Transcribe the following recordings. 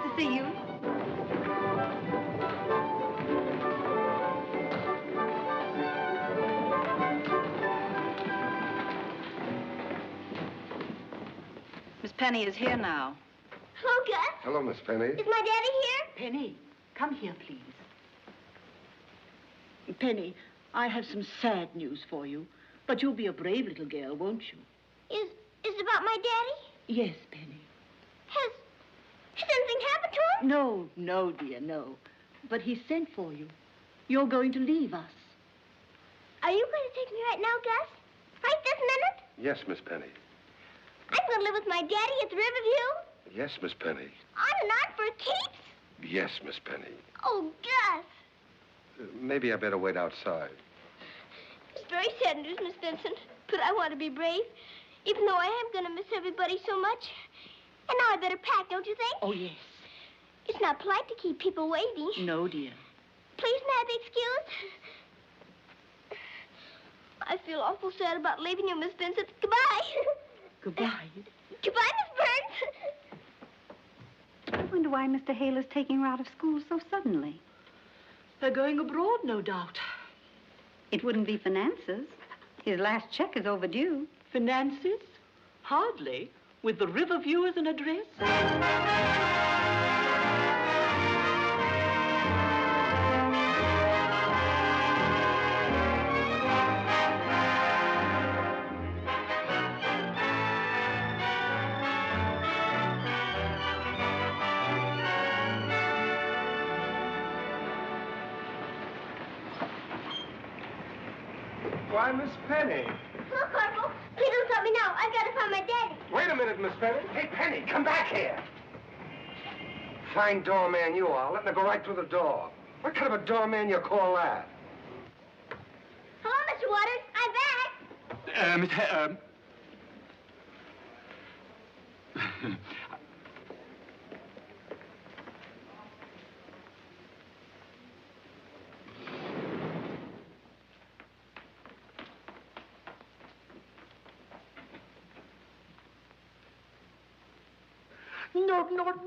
to see you. Miss Penny is here now. Hello, Gus. Hello, Miss Penny. Is my daddy here? Penny, come here, please. Penny, I have some sad news for you, but you'll be a brave little girl, won't you? Is it about my daddy? Yes, Penny. Has anything happened to him? No, dear, no. But he sent for you. You're going to leave us. Are you going to take me right now, Gus? Right this minute? Yes, Miss Penny. I'm going to live with my daddy at the Riverview? Yes, Miss Penny. On and on for keeps? Yes, Miss Penny. Oh, Gus. Maybe I better wait outside. It's very sad news, Miss Vincent, but I want to be brave, even though I am going to miss everybody so much. And now I better pack, don't you think? Oh, yes. It's not polite to keep people waiting. No, dear. Please, may I be excused? I feel awful sad about leaving you, Miss Vincent. Goodbye. Goodbye. Goodbye, Miss Burns. I wonder why Mr. Hale is taking her out of school so suddenly. They're going abroad, no doubt. It wouldn't be finances. His last check is overdue. Finances? Hardly. With the Riverview as an address? Why, Miss Penny? Look, Corporal. Please don't stop me now. I've got to find my daddy. Wait a minute, Miss Penny. Hey, Penny, come back here. Fine doorman you are, letting her go right through the door. What kind of a doorman you call that? Hello, Mr. Waters. I'm back.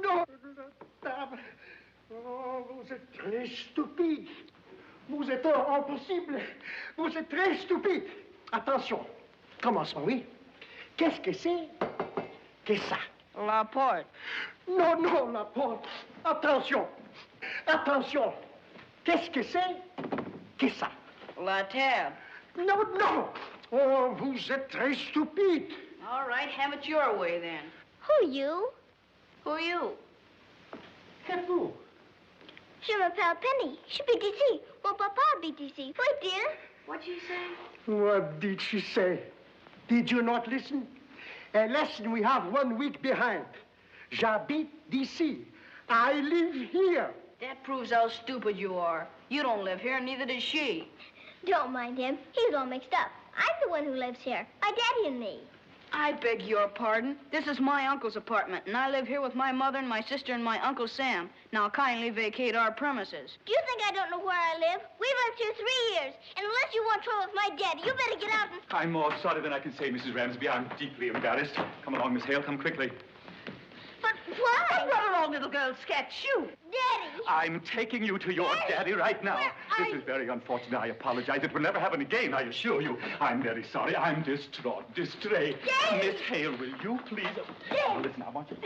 Non. Oh, vous êtes très stupide. Vous êtes impossible. Vous êtes très stupide. Attention. Commençons, oui. Qu'est-ce que c'est? Qu'est-ce ça? La porte. Non, la porte. Attention. Qu'est-ce que c'est? Qu'est-ce ça? La table. Non. Oh, vous êtes très stupide. All right, have it your way, then. Who are you? Who are you? C'est vous. Je m'appelle Penny. Je suis d'ici. Mon papa habite ici. Oui, dear. What'd you say? What did she say? Did you not listen? A lesson we have 1 week behind. J'habite d'ici. I live here. That proves how stupid you are. You don't live here, neither does she. Don't mind him. He's all mixed up. I'm the one who lives here. My daddy and me. I beg your pardon. This is my uncle's apartment, and I live here with my mother and my sister and my Uncle Sam. Now kindly vacate our premises. Do you think I don't know where I live? We've lived here 3 years. And unless you want trouble with my daddy, you better get out and... I'm more sorry than I can say, Mrs. Ramsby. I'm deeply embarrassed. Come along, Miss Hale. Come quickly. But why? Run along, little girl. Sketch, you. Daddy! I'm taking you to your daddy right now. This is very unfortunate. I apologize. It will never happen again, I assure you. I'm very sorry. I'm distraught, distrait. Daddy! Miss Hale, will you please... Daddy! Now, listen, I want you...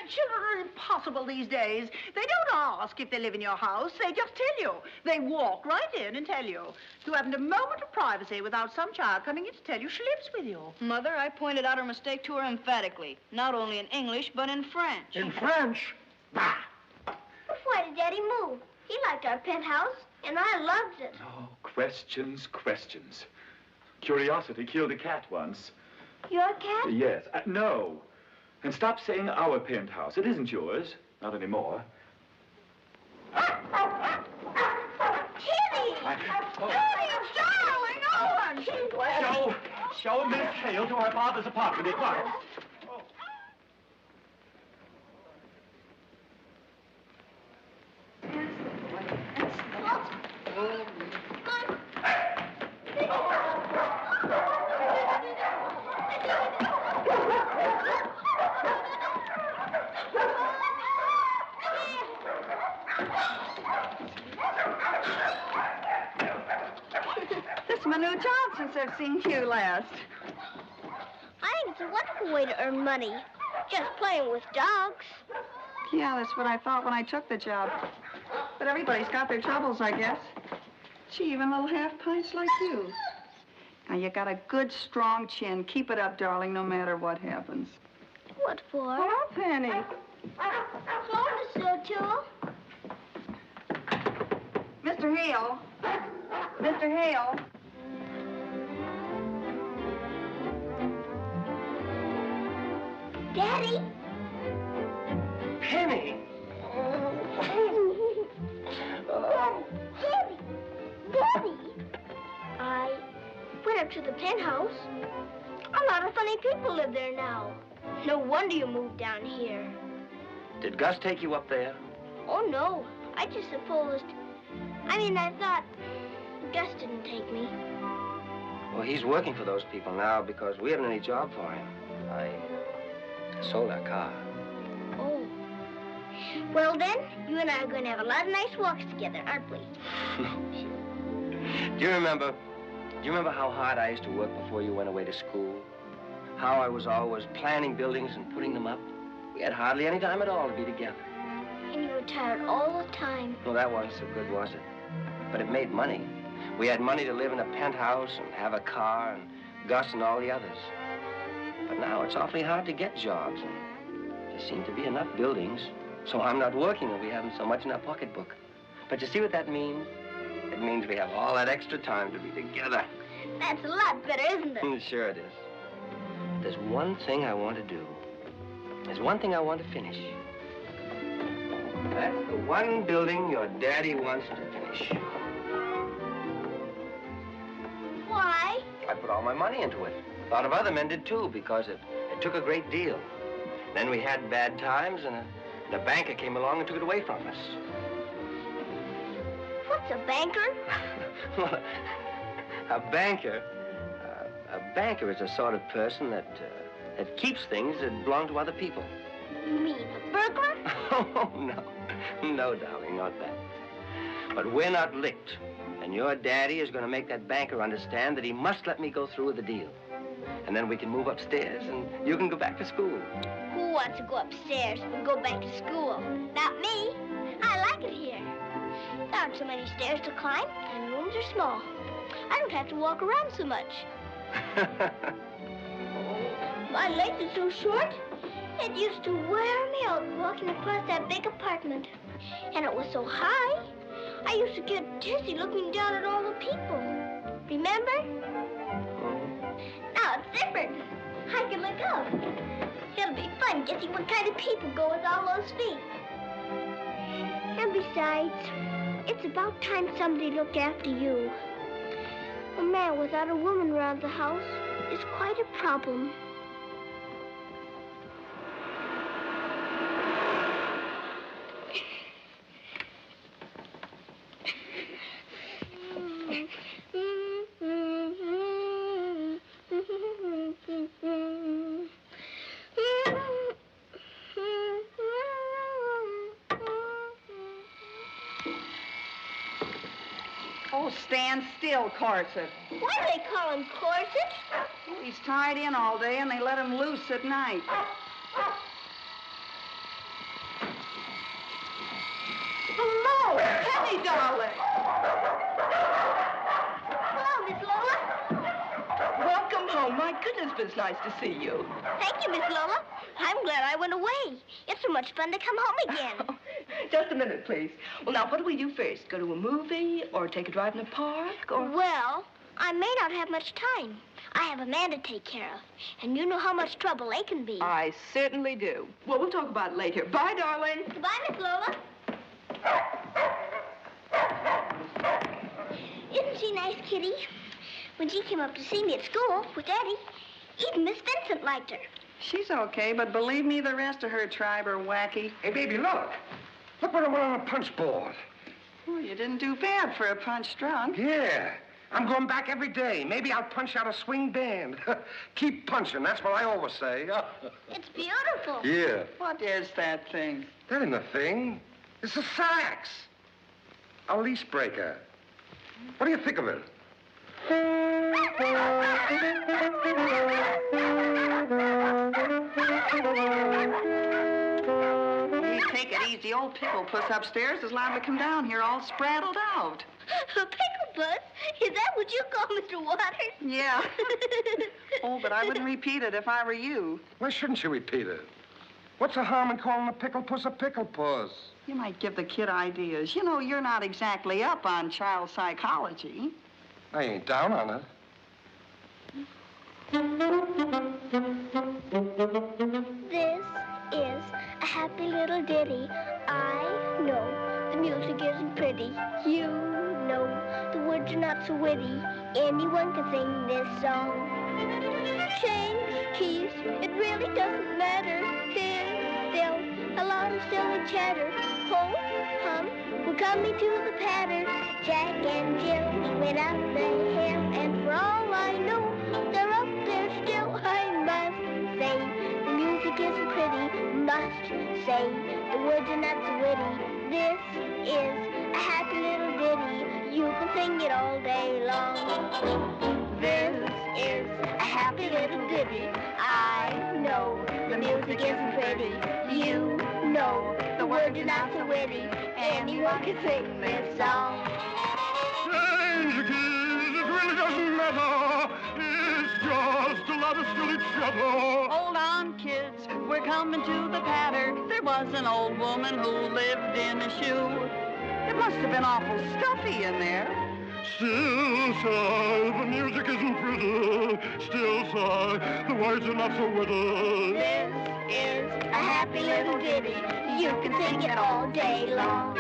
Children are impossible these days. They don't ask if they live in your house. They just tell you. They walk right in and tell you. You haven't a moment of privacy without some child coming in to tell you she lives with you. Mother, I pointed out her mistake to her emphatically. Not only in English, but in French. In French? Bah! But why did Daddy move? He liked our penthouse, and I loved it. Oh, questions. Curiosity killed a cat once. Your cat? Yes. No. And stop saying our penthouse. It isn't yours. Not anymore. Kitty! Kitty, darling! Oh, Show Miss Hale to her father's apartment at once. It's my new job since I've seen you last. I think it's a wonderful way to earn money. Just playing with dogs. Yeah, that's what I thought when I took the job. But everybody's got their troubles, I guess. Gee, even little half-pints like you. Now, you got a good, strong chin. Keep it up, darling, no matter what happens. What for? Hello, Penny. Hello, Miss O'Toole. Mr. Hale. Mr. Hale. Daddy? Penny! Daddy! Daddy! I went up to the penthouse. A lot of funny people live there now. No wonder you moved down here. Did Gus take you up there? Oh, no. I just supposed... I thought Gus didn't take me. Well, he's working for those people now because we haven't any job for him. I sold our car. Oh. Well, then, you and I are going to have a lot of nice walks together, aren't we? Do you remember how hard I used to work before you went away to school? How I was always planning buildings and putting them up? We had hardly any time at all to be together. And you were tired all the time. Well, that wasn't so good, was it? But it made money. We had money to live in a penthouse and have a car and Gus and all the others. But now it's awfully hard to get jobs. And there seem to be enough buildings. So I'm not working and we haven't so much in our pocketbook. But you see what that means? It means we have all that extra time to be together. That's a lot better, isn't it? Sure it is. There's one thing I want to do. There's one thing I want to finish. That's the one building your daddy wants to finish. Why? I put all my money into it. A lot of other men did too, because it took a great deal. Then we had bad times, and a banker came along and took it away from us. What's a banker? Well, a banker is a sort of person that keeps things that belong to other people. You mean a burglar? Oh, no. No, darling, not that. But we're not licked. And your daddy is going to make that banker understand that he must let me go through with the deal. And then we can move upstairs and you can go back to school. Who wants to go upstairs and go back to school? Not me. I like it here. There aren't so many stairs to climb, and rooms are small. I don't have to walk around so much. My legs are so short, it used to wear me out walking across that big apartment. And it was so high, I used to get dizzy looking down at all the people. Remember? Now it's different. I can look up. It'll be fun guessing what kind of people go with all those feet. And besides, it's about time somebody looked after you. A man without a woman around the house is quite a problem. Oh, stand still, Corset. Why do they call him Corset? He's tied in all day, and they let him loose at night. Hello, Penny, darling. Hello, Miss Lola. Welcome home. My goodness, but it's nice to see you. Thank you, Miss Lola. I'm glad I went away. It's so much fun to come home again. Just a minute, please. Well, now, what do we do first? Go to a movie or take a drive in the park or... Well, I may not have much time. I have a man to take care of. And you know how much trouble they can be. I certainly do. Well, we'll talk about it later. Bye, darling. Goodbye, Miss Lola. Isn't she nice, Kitty? When she came up to see me at school with Eddie, even Miss Vincent liked her. She's okay, but believe me, the rest of her tribe are wacky. Hey, baby, look. Look what I went on a punch board. Well, you didn't do bad for a punch drunk. Yeah. I'm going back every day. Maybe I'll punch out a swing band. Keep punching. That's what I always say. It's beautiful. Yeah. What is that thing? That ain't a thing. It's a sax. A lease breaker. What do you think of it? You take it easy. Old Pickle Puss upstairs is liable to come down here all spraddled out. Pickle Puss? Is that what you call Mr. Waters? Yeah. Oh, but I wouldn't repeat it if I were you. Why shouldn't you repeat it? What's the harm in calling a pickle puss a pickle puss? You might give the kid ideas. You know, you're not exactly up on child psychology. I ain't down on it. This is a happy little ditty. I know the music isn't pretty. You know the words are not so witty. Anyone can sing this song. Change keys, it really doesn't matter. There's still a lot of silly chatter. Ho, hum, we're coming to the patter. Jack and Jill went up the hill, and for all I know, they're up there still. I must say, the music isn't pretty. Must say, the words are not so witty. This is a happy little ditty. You can sing it all day long. This is a happy little ditty. I know the music isn't pretty. You know the words are not so witty. Anyone can sing this song. Change the keys, it really doesn't matter. It's just a lot of silly chatter. Hold on, kids. We're coming to the patter. There was an old woman who lived in a shoe. It must have been awful stuffy in there. Still sigh, the music isn't pretty. Still sigh, the words are not so witty. This is a happy little ditty. You can sing it all day long.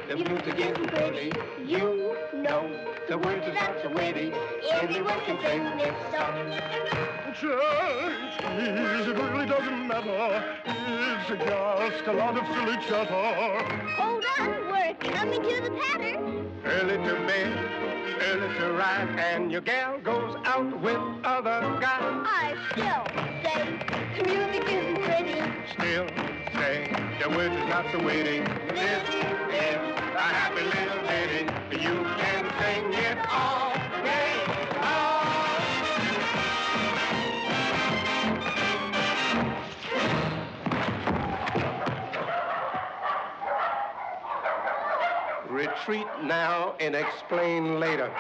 The music isn't pretty. You know the words are not so witty. Anyone can sing this song. Change keys, it really doesn't matter. It's just a lot of silly chatter. Hold on, we're coming to the patter. Early to bed, early to ride, and your gal goes out with other guys. I still say the music isn't pretty. Still say the words is not so witty. This is a happy little ditty. You can sing it all day long. Retreat now and explain later.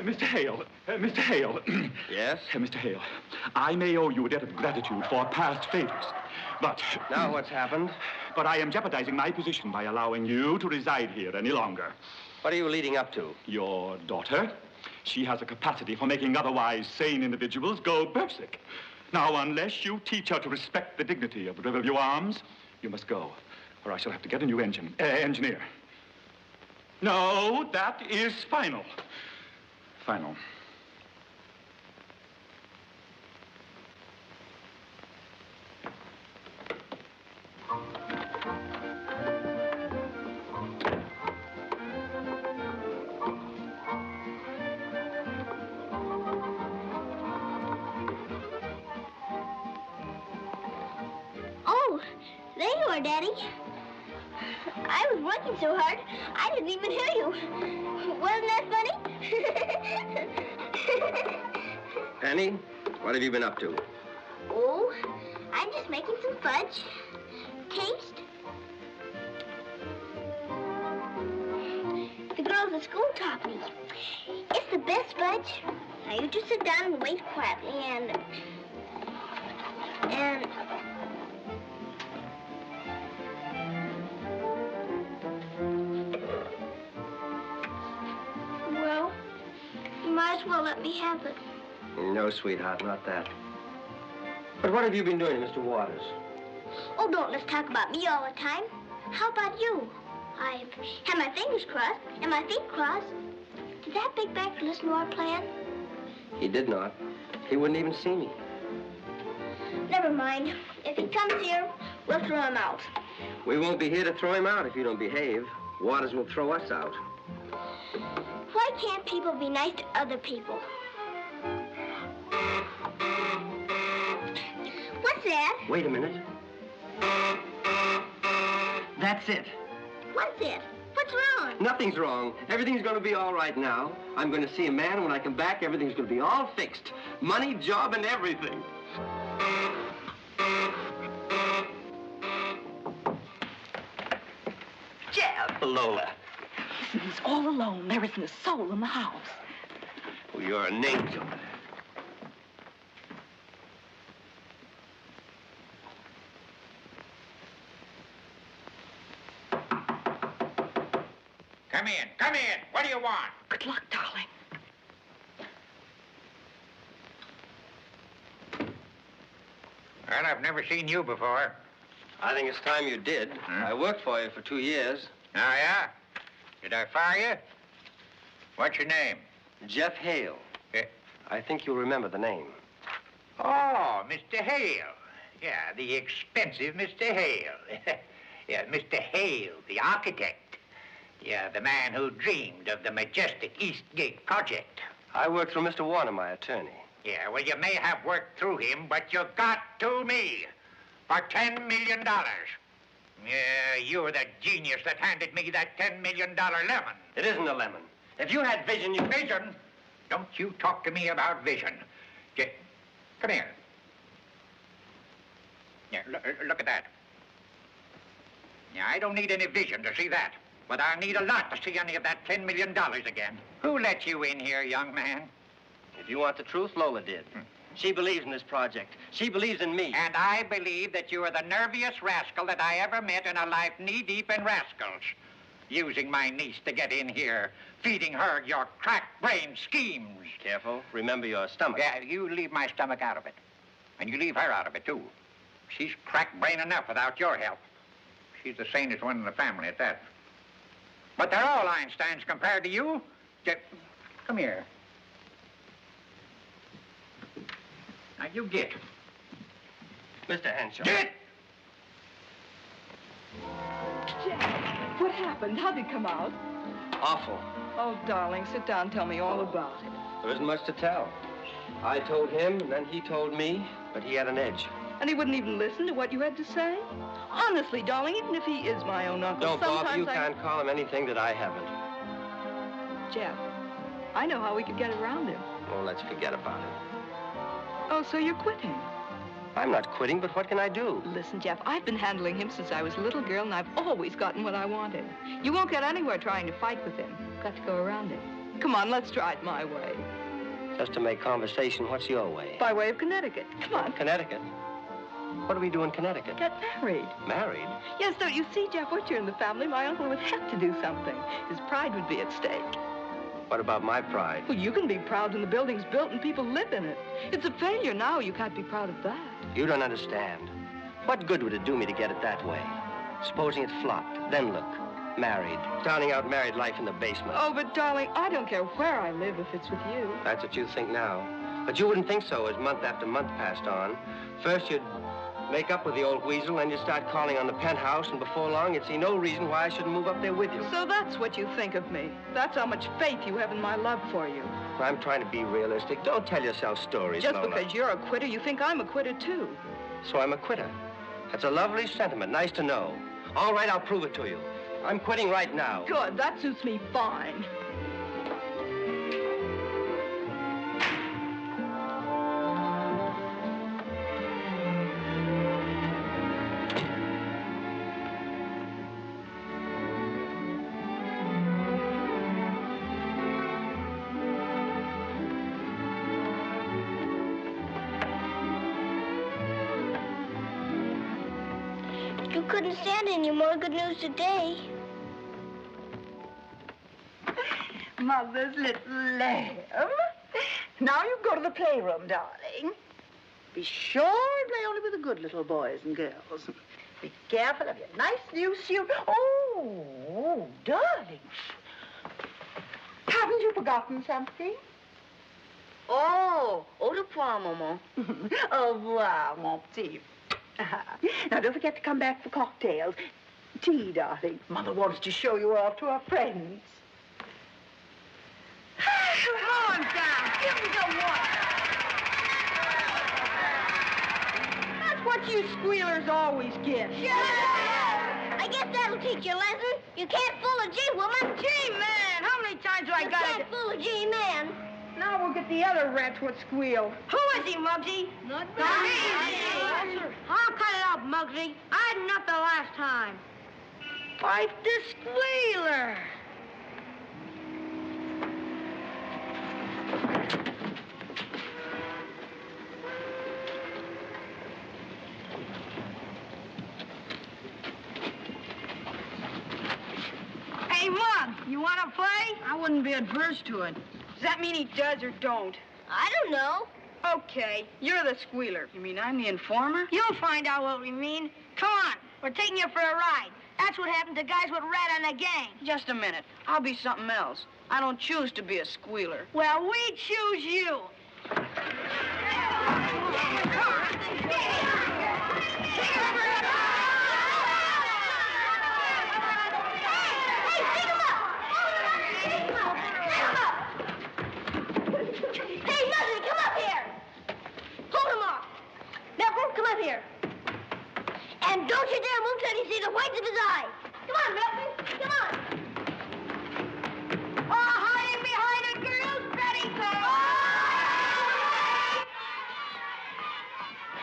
Mr. Hale, Mr. Hale. Yes? Mr. Hale, I may owe you a debt of gratitude for past favors, but... Now what's happened? But I am jeopardizing my position by allowing you to reside here any longer. What are you leading up to? Your daughter, she has a capacity for making otherwise sane individuals go berserk. Now, unless you teach her to respect the dignity of Riverview Arms, you must go, or I shall have to get a new engineer. No, that is final. Final. sorry, Daddy. I was working so hard, I didn't even hear you. Wasn't that funny? Penny, what have you been up to? Oh, I'm just making some fudge. Taste. The girls at school taught me. It's the best fudge. Now you just sit down and wait quietly and... Well, you might as well let me have it. No, sweetheart, not that. But what have you been doing, Mr. Waters? Oh, don't let's talk about me all the time. How about you? I had my fingers crossed and my feet crossed. Did that big bag listen to our plan? He did not. He wouldn't even see me. Never mind. If he comes here, we'll throw him out. We won't be here to throw him out if you don't behave. Waters will throw us out. Why can't people be nice to other people? What's that? Wait a minute. That's it. What's it? What's wrong? Nothing's wrong. Everything's going to be all right now. I'm going to see a man, and when I come back, everything's going to be all fixed. Money, job, and everything. Jeff! Lola. Listen, he's all alone. There isn't a soul in the house. Oh, you're an angel. Come in, come in. What do you want? Good luck, darling. Well, I've never seen you before. I think it's time you did. I worked for you for 2 years. Oh, yeah? Did I fire you? What's your name? Jeff Hale. I think you'll remember the name. Oh, Mr. Hale. Yeah, the expensive Mr. Hale. Yeah, Mr. Hale, the architect. Yeah, the man who dreamed of the majestic Eastgate project. I worked through Mr. Warner, my attorney. Yeah, well, you may have worked through him, but you got to me for $10 million. Yeah, you're the genius that handed me that $10 million lemon. It isn't a lemon. If you had vision, you... Vision? Don't you talk to me about vision. Come here. Yeah, look at that. Yeah, I don't need any vision to see that. But I'll need a lot to see any of that $10 million again. Who let you in here, young man? If you want the truth, Lola did. She believes in this project. She believes in me. And I believe that you are the nerviest rascal that I ever met in a life knee-deep in rascals. Using my niece to get in here, feeding her your crack-brained schemes. Careful. Remember your stomach. Yeah, you leave my stomach out of it. And you leave her out of it, too. She's crack-brained enough without your help. She's the sanest one in the family at that. But they're all Einsteins compared to you. Come here. Now, you get. Mr. Anjo. Get! Jeff, what happened? How'd it come out? Awful. Oh, darling, sit down. Tell me all about it. There isn't much to tell. I told him, and then he told me, but he had an edge. And he wouldn't even listen to what you had to say? Honestly, darling, even if he is my own uncle, Don't, Bob, sometimes you can't call him anything that I haven't. Jeff, I know how we could get around him. Oh, let's forget about it. Oh, so you're quitting? I'm not quitting, but what can I do? Listen, Jeff, I've been handling him since I was a little girl, and I've always gotten what I wanted. You won't get anywhere trying to fight with him. Got to go around him. Come on, let's try it my way. Just to make conversation, what's your way? By way of Connecticut. Come on. Connecticut? What do we do in Connecticut? Get married. Married? Yes, don't you see, Jeff, once you're in the family, my uncle would have to do something. His pride would be at stake. What about my pride? Well, you can be proud when the building's built and people live in it. It's a failure now. You can't be proud of that. You don't understand. What good would it do me to get it that way? Supposing it flopped, then look, married, starting out married life in the basement. Oh, but darling, I don't care where I live if it's with you. That's what you think now. But you wouldn't think so as month after month passed on. First you'd make up with the old weasel, then you'd start calling on the penthouse, and before long you'd see no reason why I shouldn't move up there with you. So that's what you think of me. That's how much faith you have in my love for you. I'm trying to be realistic. Don't tell yourself stories, Just Lola. because you're a quitter, you think I'm a quitter, too. So I'm a quitter. That's a lovely sentiment. Nice to know. All right, I'll prove it to you. I'm quitting right now. Good, that suits me fine. You couldn't stand any more good news today. Mother's little lamb. Now you go to the playroom, darling. Be sure and play only with the good little boys and girls. Be careful of your nice new suit. Oh, darling. Haven't you forgotten something? Oh, au revoir, maman. Au revoir, mon petit. Now, don't forget to come back for cocktails. Tea, darling. Mother wants to show you off to our friends. Calm down. Give him the water. That's what you squealers always get. I guess that'll teach you a lesson. You can't fool a G-woman. G-man, how many times do I You got can't it? fool a G-man. Now we'll get the other rats what squeal. Who is he, Muggsy? Not me. I'll cut it out, Muggsy. I had enough the last time. Fight the squealer. Hey, Mug, you want to play? I wouldn't be adverse to it. Does that mean he does or don't? I don't know. Okay, you're the squealer. You mean I'm the informer? You'll find out what we mean. Come on, we're taking you for a ride. That's what happened to guys with rat on the gang. Just a minute. I'll be something else. I don't choose to be a squealer. Well, we choose you. Hey, Muggsy, come up here. Hold him off. Milton, come up here. And don't you dare move till you see the whites of his eye. Come on, Milton. Come on. Oh, hiding behind a girl's petticoat.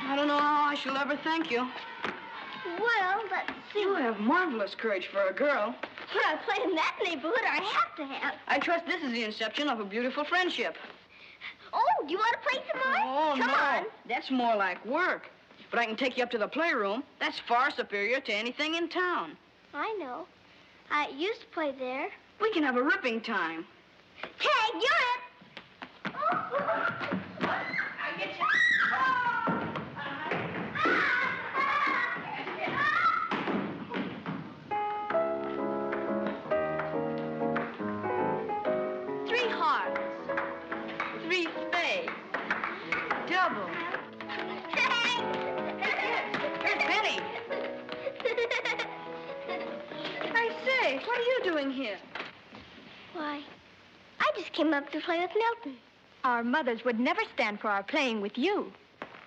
I don't know how I shall ever thank you. Well, let's see. You have marvelous courage for a girl. Well, playing in that neighborhood, I have to have. I trust this is the inception of a beautiful friendship. Oh, do you want to play some more? Oh, Come no. on. That's more like work. But I can take you up to the playroom. That's far superior to anything in town. I know. I used to play there. We can have a ripping time. Tag, you're it. I get you. Three hearts. Three spades. Double. Penny. I say, what are you doing here? Why, I just came up to play with Milton. Our mothers would never stand for our playing with you.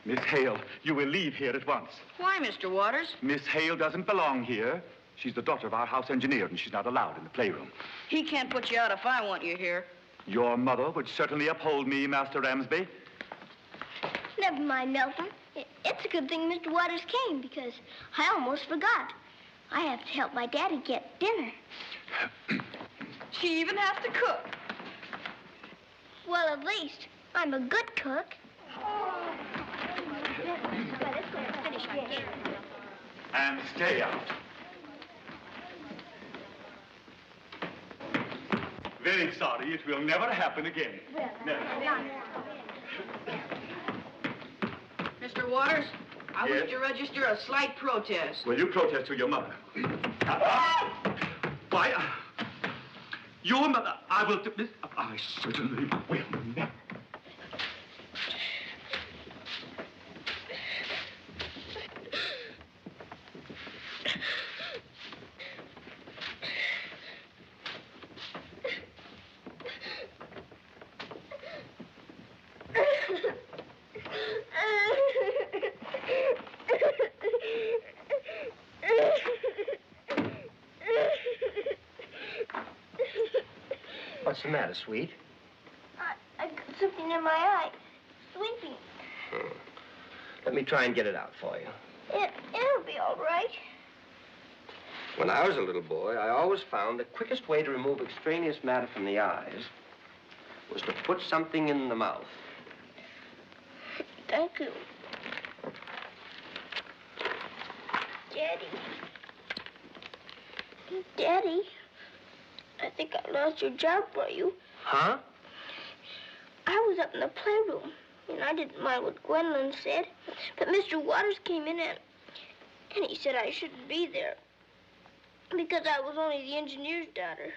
Miss Hale, you will leave here at once. Why, Mr. Waters? Miss Hale doesn't belong here. She's the daughter of our house engineer, and she's not allowed in the playroom. He can't put you out if I want you here. Your mother would certainly uphold me, Master Ramsby. Never mind, Milton. It's a good thing Mr. Waters came, because I almost forgot. I have to help my daddy get dinner. She even has to cook. Well, at least I'm a good cook. And stay out. Very sorry. It will never happen again. Never. Mr. Waters, I Yes? wish to register a slight protest. Will you protest to your mother? Why, your mother, I will... I certainly will never. What's the matter, sweet? I got something in my eye. Sleeping. Let me try and get it out for you. It'll be all right. When I was a little boy, I always found the quickest way to remove extraneous matter from the eyes was to put something in the mouth. Thank you. Daddy, I think I lost your job for you. Huh? I was up in the playroom, and I didn't mind what Gwendolyn said, but Mr. Waters came in and he said I shouldn't be there because I was only the engineer's daughter.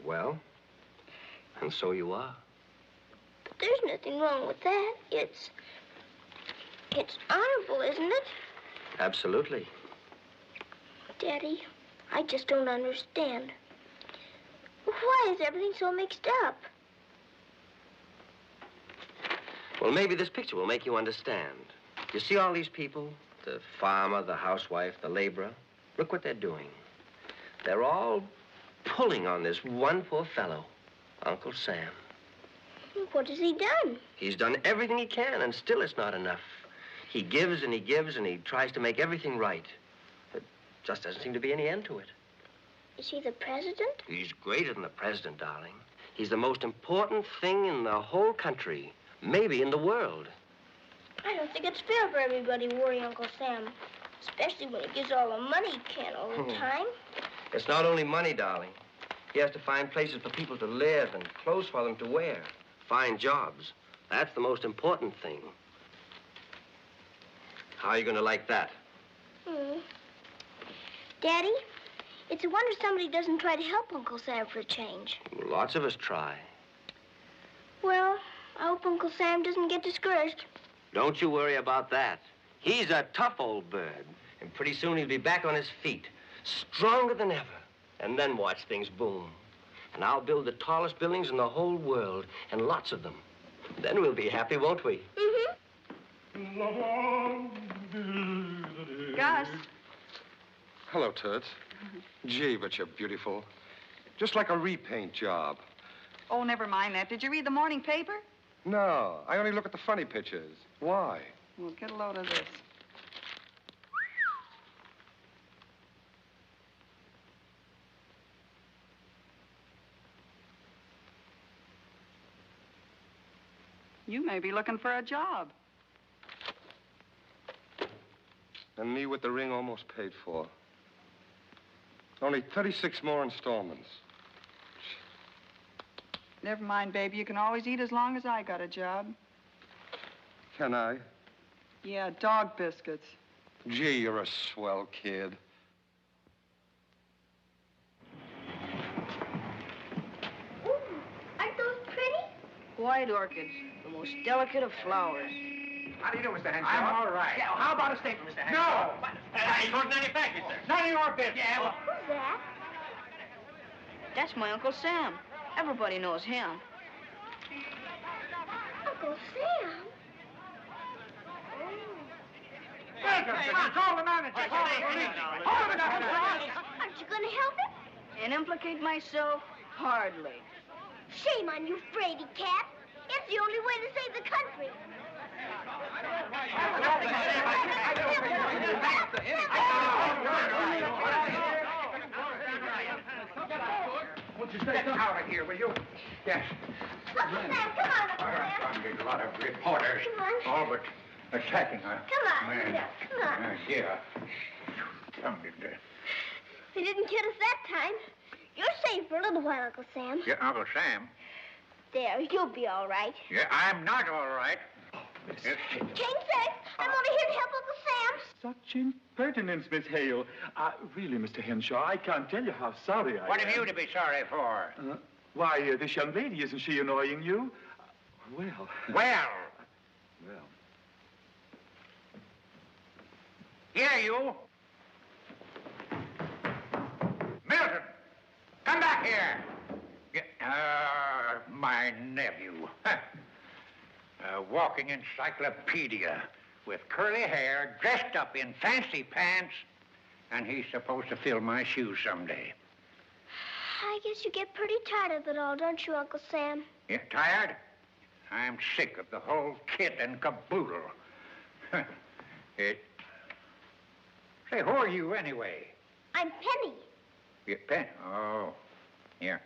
Well, and so you are. But there's nothing wrong with that. It's honorable, isn't it? Absolutely. Daddy, I just don't understand. Why is everything so mixed up? Well, maybe this picture will make you understand. You see all these people? The farmer, the housewife, the laborer. Look what they're doing. They're all pulling on this one poor fellow, Uncle Sam. What has he done? He's done everything he can, and still it's not enough. He gives and he gives, and he tries to make everything right. There just doesn't seem to be any end to it. Is he the president? He's greater than the president, darling. He's the most important thing in the whole country, maybe in the world. I don't think it's fair for everybody to worry Uncle Sam, especially when he gives all the money he can all the time. It's not only money, darling. He has to find places for people to live and clothes for them to wear, find jobs. That's the most important thing. How are you going to like that? Daddy, it's a wonder somebody doesn't try to help Uncle Sam for a change. Lots of us try. Well, I hope Uncle Sam doesn't get discouraged. Don't you worry about that. He's a tough old bird, and pretty soon he'll be back on his feet, stronger than ever. And then watch things boom. And I'll build the tallest buildings in the whole world, and lots of them. Then we'll be happy, won't we? Gus. Hello, Toots. Gee, but you're beautiful. Just like a repaint job. Oh, never mind that. Did you read the morning paper? No, I only look at the funny pictures. Why? Well, get a load of this. You may be looking for a job. And me with the ring almost paid for. Only 36 more installments. Never mind, baby. You can always eat as long as I got a job. Can I? Yeah, dog biscuits. Gee, you're a swell kid. Ooh, aren't those pretty? White orchids, the most delicate of flowers. How do you do, Mr. Henshaw? I'm all right. Yeah, well, how about a statement, Mr. Henshaw? No! I ain't talking any factory, sir. None of your business. Yeah, well, Who's that? That's my Uncle Sam. Everybody knows him. Uncle Sam? Call the manager. Aren't you going to help him? And implicate myself? Hardly. Shame on you, fraidy cat. It's the only way to save the country. Won't you stay out of here, will you? Yes. Uncle Sam, come on, Uncle Sam. Found a lot of reporters. Come on. All but attacking her. Come on, Man. come on. Yeah. Come, dear. They didn't get us that time. You're safe for a little while, Uncle Sam. Yeah, Uncle Sam. There, you'll be all right. Yeah, I'm not all right. Yes. King says I'm only here to help Uncle Sam. Such impertinence, Miss Hale. Really, Mr. Henshaw, I can't tell you how sorry I am. What have you to be sorry for? Why, this young lady, isn't she annoying you? Well... Well, Well... here you. Milton, come back here. My nephew. A walking encyclopedia with curly hair, dressed up in fancy pants, and he's supposed to fill my shoes someday. I guess you get pretty tired of it all, don't you, Uncle Sam? You tired? I'm sick of the whole kit and caboodle. Say, who are you anyway? I'm Penny. You Penny? Oh, yeah.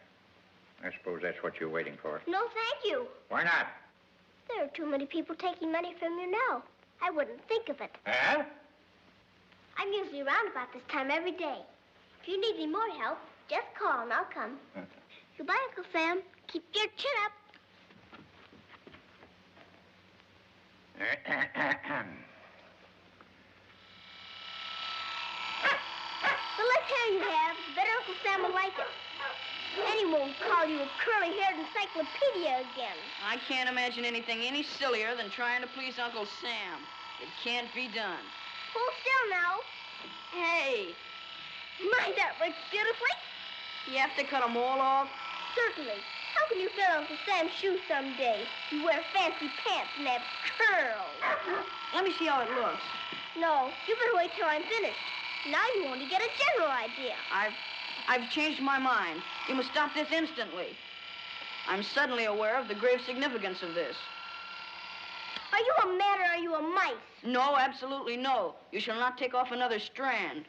I suppose that's what you're waiting for. No, thank you. Why not? There are too many people taking money from you now. I wouldn't think of it. Huh? I'm usually around about this time every day. If you need any more help, just call and I'll come. Goodbye, Uncle Sam. Keep your chin up. The less hair you have, the better Uncle Sam will like it. Penny won't call you a curly-haired encyclopedia again. I can't imagine anything any sillier than trying to please Uncle Sam. It can't be done. Hold still now. Hey, My, that works beautifully. you have to cut them all off? Certainly. How can you fill Uncle Sam's shoes someday? You wear fancy pants and have curls. Let me see how it looks. No, you better wait till I'm finished. Now you only get a general idea. I've changed my mind. You must stop this instantly. I'm suddenly aware of the grave significance of this. Are you a man or are you a mice? No, absolutely no. You shall not take off another strand.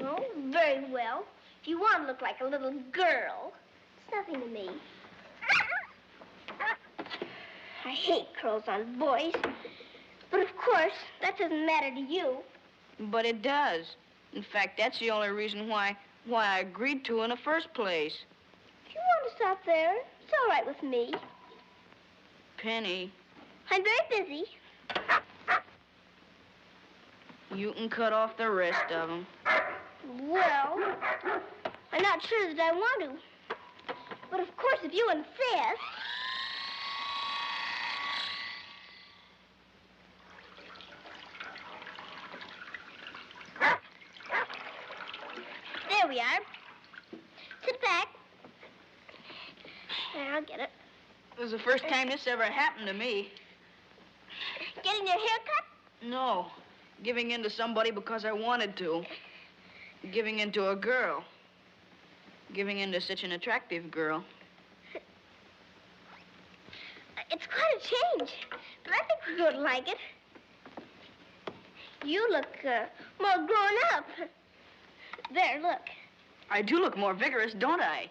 Oh, very well. If you want to look like a little girl, it's nothing to me. I hate curls on boys. But of course, that doesn't matter to you. But it does. In fact, that's the only reason why I agreed to in the first place. If you want to stop there, it's all right with me. Penny, I'm very busy. you can cut off the rest of them. Well, I'm not sure that I want to. But of course, if you insist. There we are. Sit back. There, I'll get it. It was the first time this ever happened to me. Getting your hair cut? No, giving in to somebody because I wanted to. Giving in to a girl. Giving in to such an attractive girl. It's quite a change, but I think you're going to like it. You look more grown up. There, look. I do look more vigorous, don't I?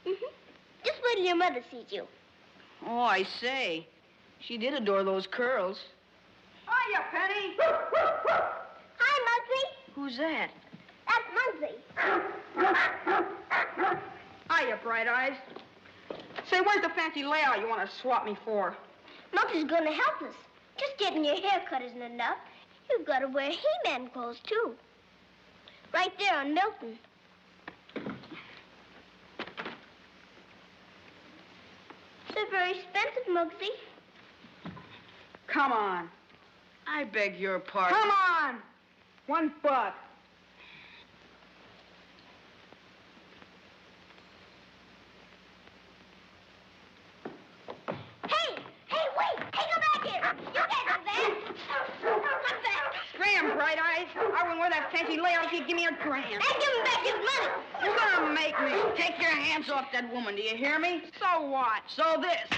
Mm-hmm. Just wait till your mother sees you. Oh, I say. She did adore those curls. Hiya, Penny. Hi, Muggsy. Who's that? That's Muggsy. Hiya, Bright Eyes. Say, where's the fancy layout you want to swap me for? Muggsy's going to help us. Just getting your hair cut isn't enough. You've got to wear He-Man clothes, too. Right there on Milton. They're very expensive, Muggsy. Come on. I beg your pardon. Come on. $1. Hey, wait! Hey, come back here! You can't do that! Come back! Scram, Bright Eyes. I wouldn't wear that fancy layout if you'd give me $1 grand. And give him back his money! You're gonna make me. Take your hands off that woman, do you hear me? So what? So this.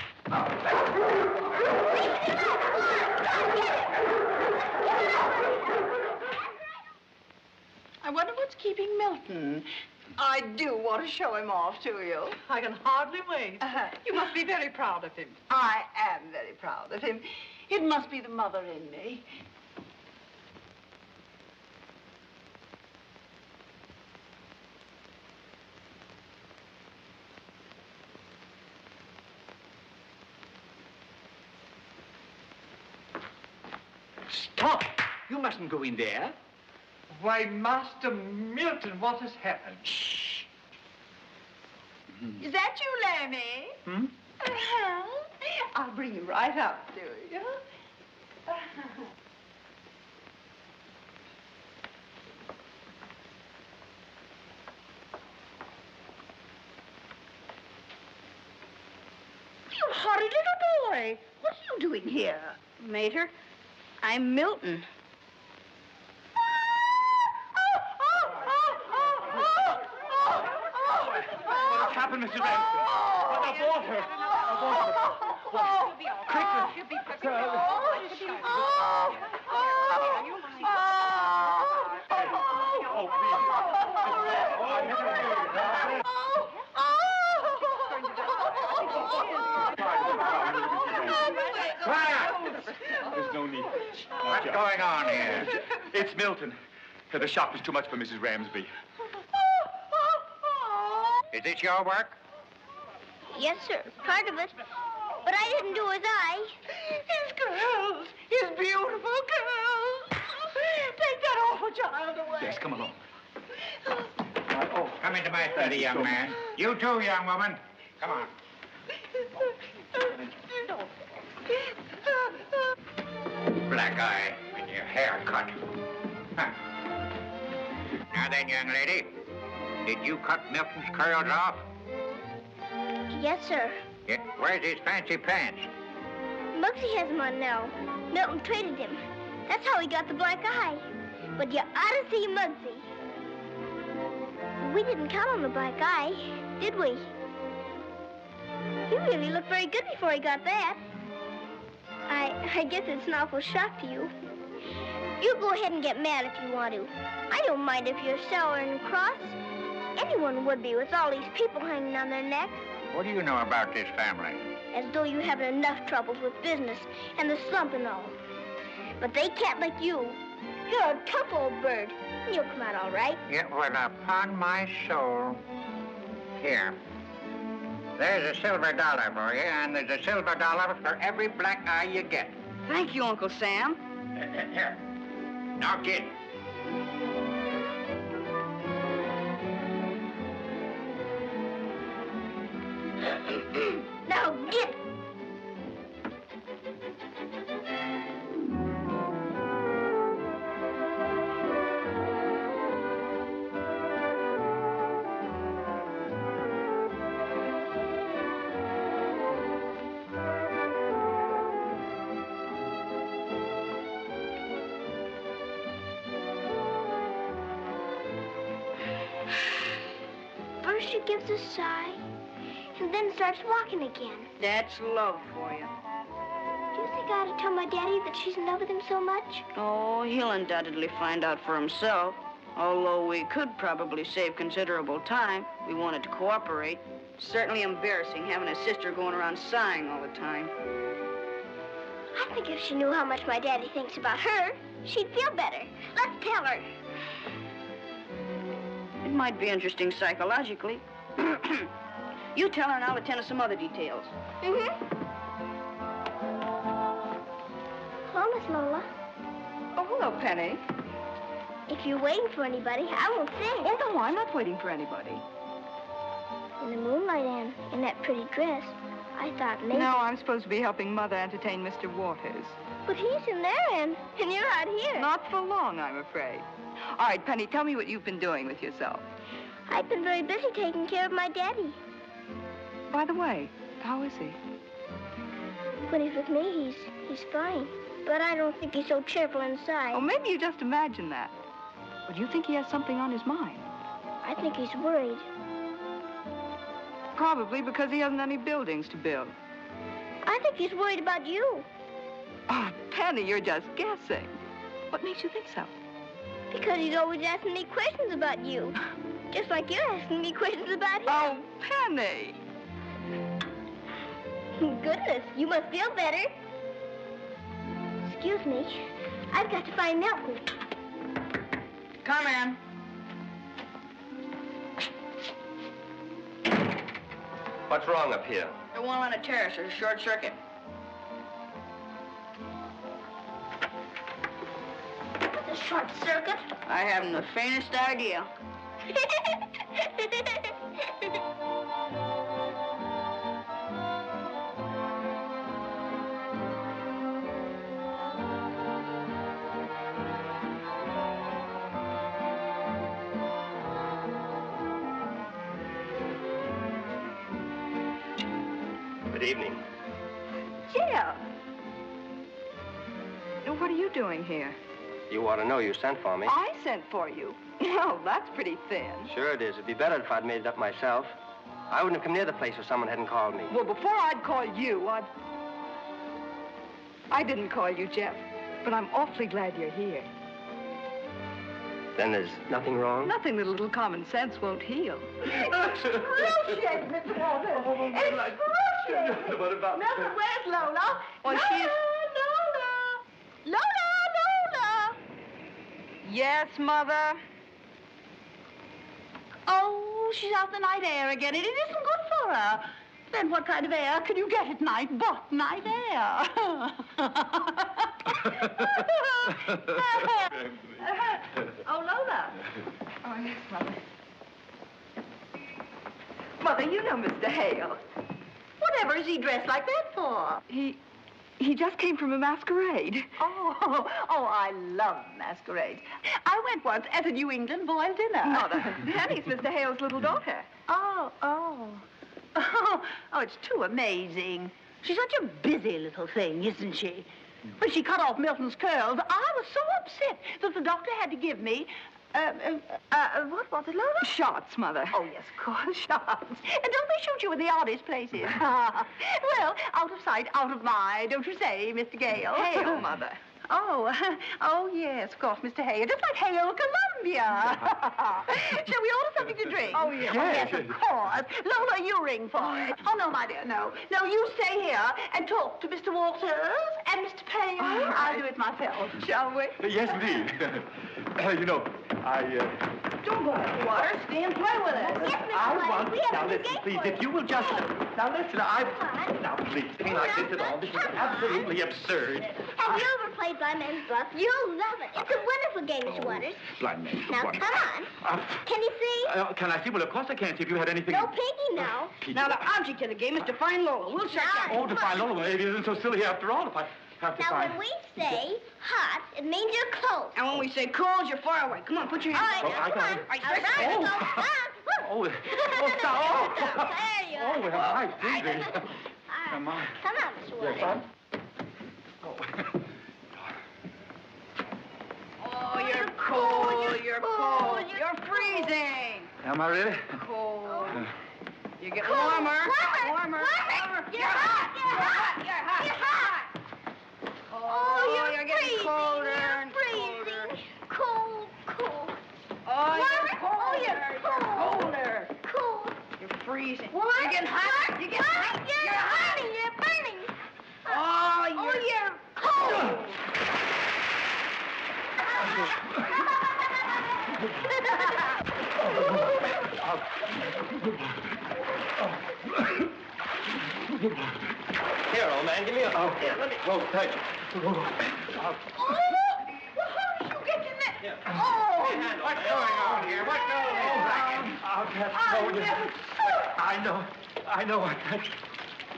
I wonder what's keeping Milton. I do want to show him off to you. I can hardly wait. You must be very proud of him. I am very proud of him. It must be the mother in me. Stop! You mustn't go in there. Why, Master Milton, what has happened? Shh. Is that you, Lemmy? Hmm? I'll bring you right up to you. You horrid little boy. What are you doing here? Mater, I'm Milton. happened, Mrs. Ramsden? I've bought her. Quickly. Oh, there's no need. What's going on here? It's Milton. The shop is too much for Mrs. Ramsby. Is this your work? Yes, sir. Part of it. But I didn't do as I. His girls. His beautiful girls. Take that awful child away. Yes, come along. Come into my study, young man. You too, young woman. Come on. Black eye and your hair cut. Huh. Now then, young lady, did you cut Milton's curls off? Yes, sir. Yeah. Where's his fancy pants? Muggsy has them on now. Milton traded him. That's how he got the black eye. But you ought to see Muggsy. We didn't count on the black eye, did we? He really looked very good before he got that. I guess it's an awful shock to you. You go ahead and get mad if you want to. I don't mind if you're sour and cross. Anyone would be with all these people hanging on their neck. What do you know about this family? As though you haven't enough troubles with business and the slump and all. But they can't like you. You're a tough old bird. You'll come out all right. Yeah, well, upon my soul. Here. There's a silver dollar for you, and there's a silver dollar for every black eye you get. Thank you, Uncle Sam. Here. Now, kid. Now get. First she gives a sigh, and then starts walking again. That's love for you. Do you think I ought to tell my daddy that she's in love with him so much? Oh, he'll undoubtedly find out for himself. Although we could probably save considerable time. We wanted to cooperate. Certainly embarrassing having a sister going around sighing all the time. I think if she knew how much my daddy thinks about her, she'd feel better. Let's tell her. It might be interesting psychologically. You tell her and I'll attend to some other details. Hello, Miss Lola. Oh, hello, Penny. If you're waiting for anybody, I won't sing. Oh, no, I'm not waiting for anybody. In the moonlight and in that pretty dress, I thought maybe... No, I'm supposed to be helping Mother entertain Mr. Waters. But he's in there, and you're out here. Not for long, I'm afraid. All right, Penny, tell me what you've been doing with yourself. I've been very busy taking care of my daddy. By the way, how is he? When he's with me, he's fine. But I don't think he's so cheerful inside. Oh, maybe you just imagine that. Or do you think he has something on his mind? I think he's worried. Probably because he hasn't any buildings to build. I think he's worried about you. Oh, Penny, you're just guessing. What makes you think so? Because he's always asking me questions about you. Just like you're asking me questions about him. Oh, Penny! Goodness, you must feel better. Excuse me. I've got to find Milton. Come in. What's wrong up here? The wall on the terrace. There's a short circuit. The short circuit? I haven't the faintest idea. Good evening. Jill! What are you doing here? You ought to know you sent for me. I sent for you. Oh, that's pretty thin. Sure it is. It'd be better if I'd made it up myself. I wouldn't have come near the place if someone hadn't called me. Well, before I'd call you, I didn't call you, Jeff, but I'm awfully glad you're here. Then there's nothing wrong? Nothing that a little common sense won't heal. Excruciating, Mr. Walters. Excruciating. What about... Milton, where's Lola? Well, Lola, she's... Lola! Lola! Yes, Mother? Oh, she's out the night air again. It isn't good for her. Then what kind of air can you get at night but night air? Oh, Lola. Oh, yes, Mother. Mother, you know Mr. Hale. Whatever is he dressed like that for? He just came from a masquerade. Oh, I love masquerades. I went once at a New England boiled dinner. Mother, Penny's Mr. Hale's little daughter. Oh, it's too amazing. She's such a busy little thing, isn't she? When she cut off Milton's curls, I was so upset that the doctor had to give me, what was it, Lola? Shots, Mother. Oh, yes, of course, shots. And don't they shoot you in the oddest places? Well, out of sight, out of mind, don't you say, Mr. Gale? Hale, Mother. Oh, yes, of course, Mr. Hale. Just like Hale, Columbia. Shall we order something to drink? Oh, yes. Yes, of course. Lola, you ring for it. Oh, no, my dear, no. No, you stay here and talk to Mr. Walters and Mr. Payne. Right. I'll do it myself. Shall we? Yes, indeed. You know, Don't go out the water. Stay and play with us. Yes, Mr. I White, want... we have Now, a listen, date please, for if you will just... Now, listen, Now, please, me like this at all. This is absolutely absurd. Have you ever played Blind Man's Bluff? You'll love it. It's a wonderful game, Mr. Waters. Blind man. Now, come on. Can you see? Can I see? Well, of course I can't see if you had anything... No peeking now. Now, the object of the game is to find Lola. We'll check that. Oh, to find Lola. Well, it isn't so silly after all if I have to Now, find... when we say hot, it means you're close. And when we say cold, you're far away. Come on, put your All hands right, up. now, come on. All right, All right, stretch. go. Oh, stop. There you Oh, are. well, I did it. All right. Come on. Come on, Mr. Waters. Yes, Oh, you're cold. You're cold. You're freezing. Am I really? Cold. You get Cold. warmer. Warmer. You're hot. You're hot. You're hot. Oh, you're getting freezing. colder You're and freezing. colder. Cold. Oh, you're Warmer. colder. Oh, you're cold. colder. Cold. You're freezing. What? You're getting hot. You're getting hot. You're burning. You're burning. Oh, you're cold. Here, old man, give me a... Here, let me... Oh, thank you. Well, how did you get in there? Oh, what's going on here? What's all this racket? I'll just told you. I know.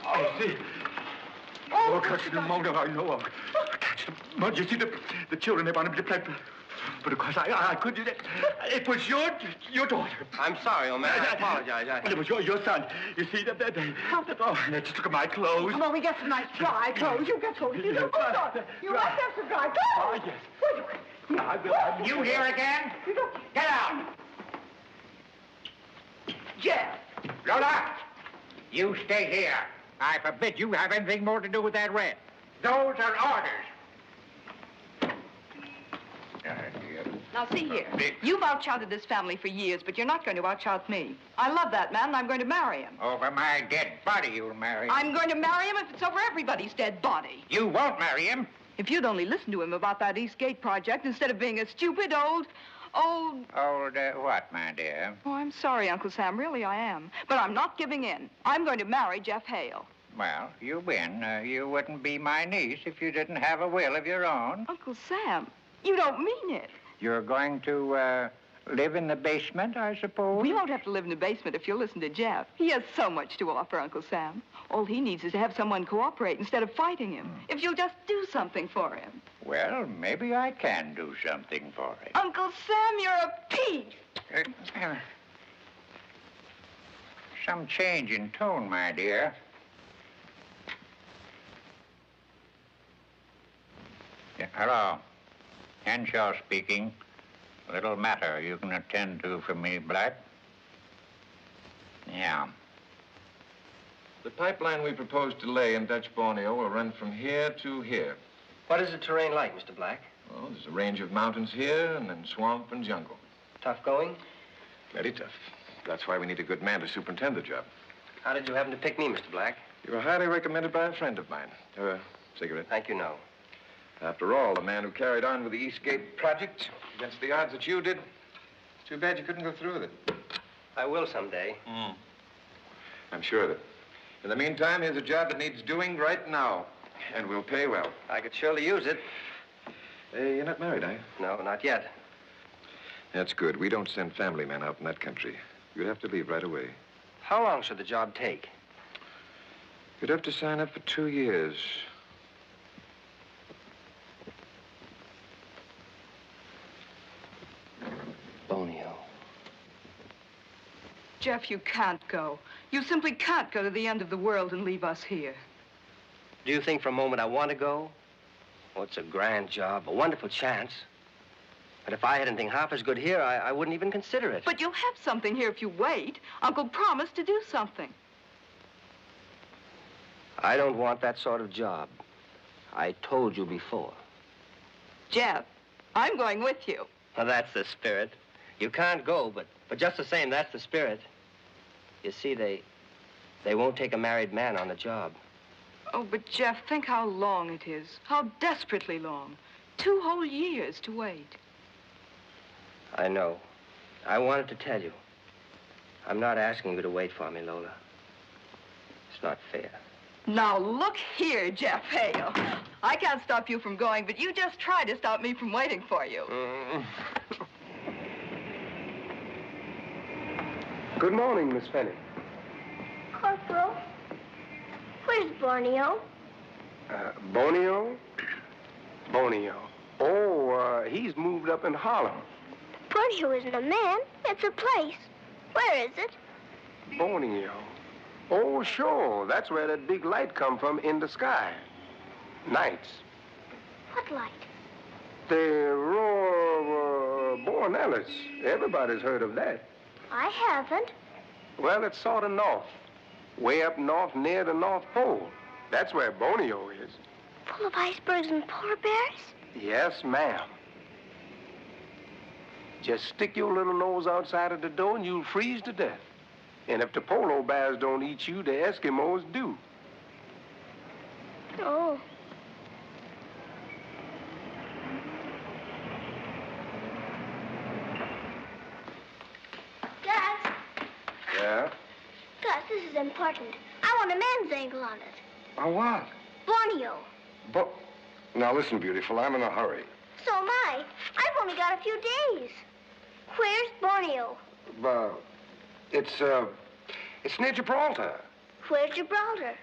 Oh, see. Oh, catch the motor, I know. Catch the motor. You see, the children, they wanted me to play. But of course, I couldn't. It was your daughter. I'm sorry, old man. I apologize. Well, it was your son. You see, they just took my clothes. Come on, we get some nice dry clothes. You get hold of you. Don't hold on. You must have some dry Oh, clothes. yes. I will. You here again? Get out. Jeff. Lola, you stay here. I forbid you have anything more to do with that red. Those are orders. Now, see here. You've outshouted this family for years, but you're not going to outshout me. I love that man, and I'm going to marry him. Over my dead body, you'll marry him. I'm going to marry him if it's over everybody's dead body. You won't marry him. If you'd only listen to him about that East Gate project instead of being a stupid old... Old what, my dear? Oh, I'm sorry, Uncle Sam. Really, I am. But I'm not giving in. I'm going to marry Jeff Hale. Well, you win. You wouldn't be my niece if you didn't have a will of your own. Uncle Sam, you don't mean it. You're going to live in the basement, I suppose? We won't have to live in the basement if you'll listen to Jeff. He has so much to offer, Uncle Sam. All he needs is to have someone cooperate instead of fighting him. If you'll just do something for him. Well, maybe I can do something for him. Uncle Sam, you're a peach. Some change in tone, my dear. Yeah, hello. Anjo speaking. A little matter you can attend to for me, Black? Yeah. The pipeline we propose to lay in Dutch Borneo will run from here to here. What is the terrain like, Mr. Black? Well, there's a range of mountains here and then swamp and jungle. Tough going? Very tough. That's why we need a good man to superintend the job. How did you happen to pick me, Mr. Black? You were highly recommended by a friend of mine. Cigarette? Thank you, no. After all, the man who carried on with the Eastgate project against the odds that you did. It's too bad you couldn't go through with it. I will someday. I'm sure of it. In the meantime, here's a job that needs doing right now. And we'll pay well. I could surely use it. You're not married, are you? No, not yet. That's good. We don't send family men out in that country. You'd have to leave right away. How long should the job take? You'd have to sign up for 2 years. Borneo. Jeff, you can't go. You simply can't go to the end of the world and leave us here. Do you think for a moment I want to go? Oh, it's a grand job, a wonderful chance. But if I had anything half as good here, I wouldn't even consider it. But you'll have something here if you wait. Uncle promised to do something. I don't want that sort of job. I told you before. Jeff, I'm going with you. Well, that's the spirit. You can't go, but just the same, that's the spirit. You see, they won't take a married man on the job. Oh, but Jeff, think how long it is. How desperately long. 2 whole years to wait. I know. I wanted to tell you. I'm not asking you to wait for me, Lola. It's not fair. Now, look here, Jeff Hale. I can't stop you from going, but you just try to stop me from waiting for you. Good morning, Miss Penny. Corporal, where's Borneo? Borneo? Borneo. Oh, he's moved up in Harlem. Borneo isn't a man. It's a place. Where is it? Borneo. Oh, sure. That's where that big light come from in the sky. Nights. What light? The Aurora Borealis. Everybody's heard of that. I haven't. Well, it's sort of north. Way up north near the North Pole. That's where Borneo is. Full of icebergs and polar bears? Yes, ma'am. Just stick your little nose outside of the door and you'll freeze to death. And if the polar bears don't eat you, the Eskimos do. Oh. Gus. Yeah? Gus, this is important. I want a man's angle on it. A what? Borneo. But now listen, beautiful, I'm in a hurry. So am I. I've only got a few days. Where's Borneo? It's near Gibraltar. Where's Gibraltar?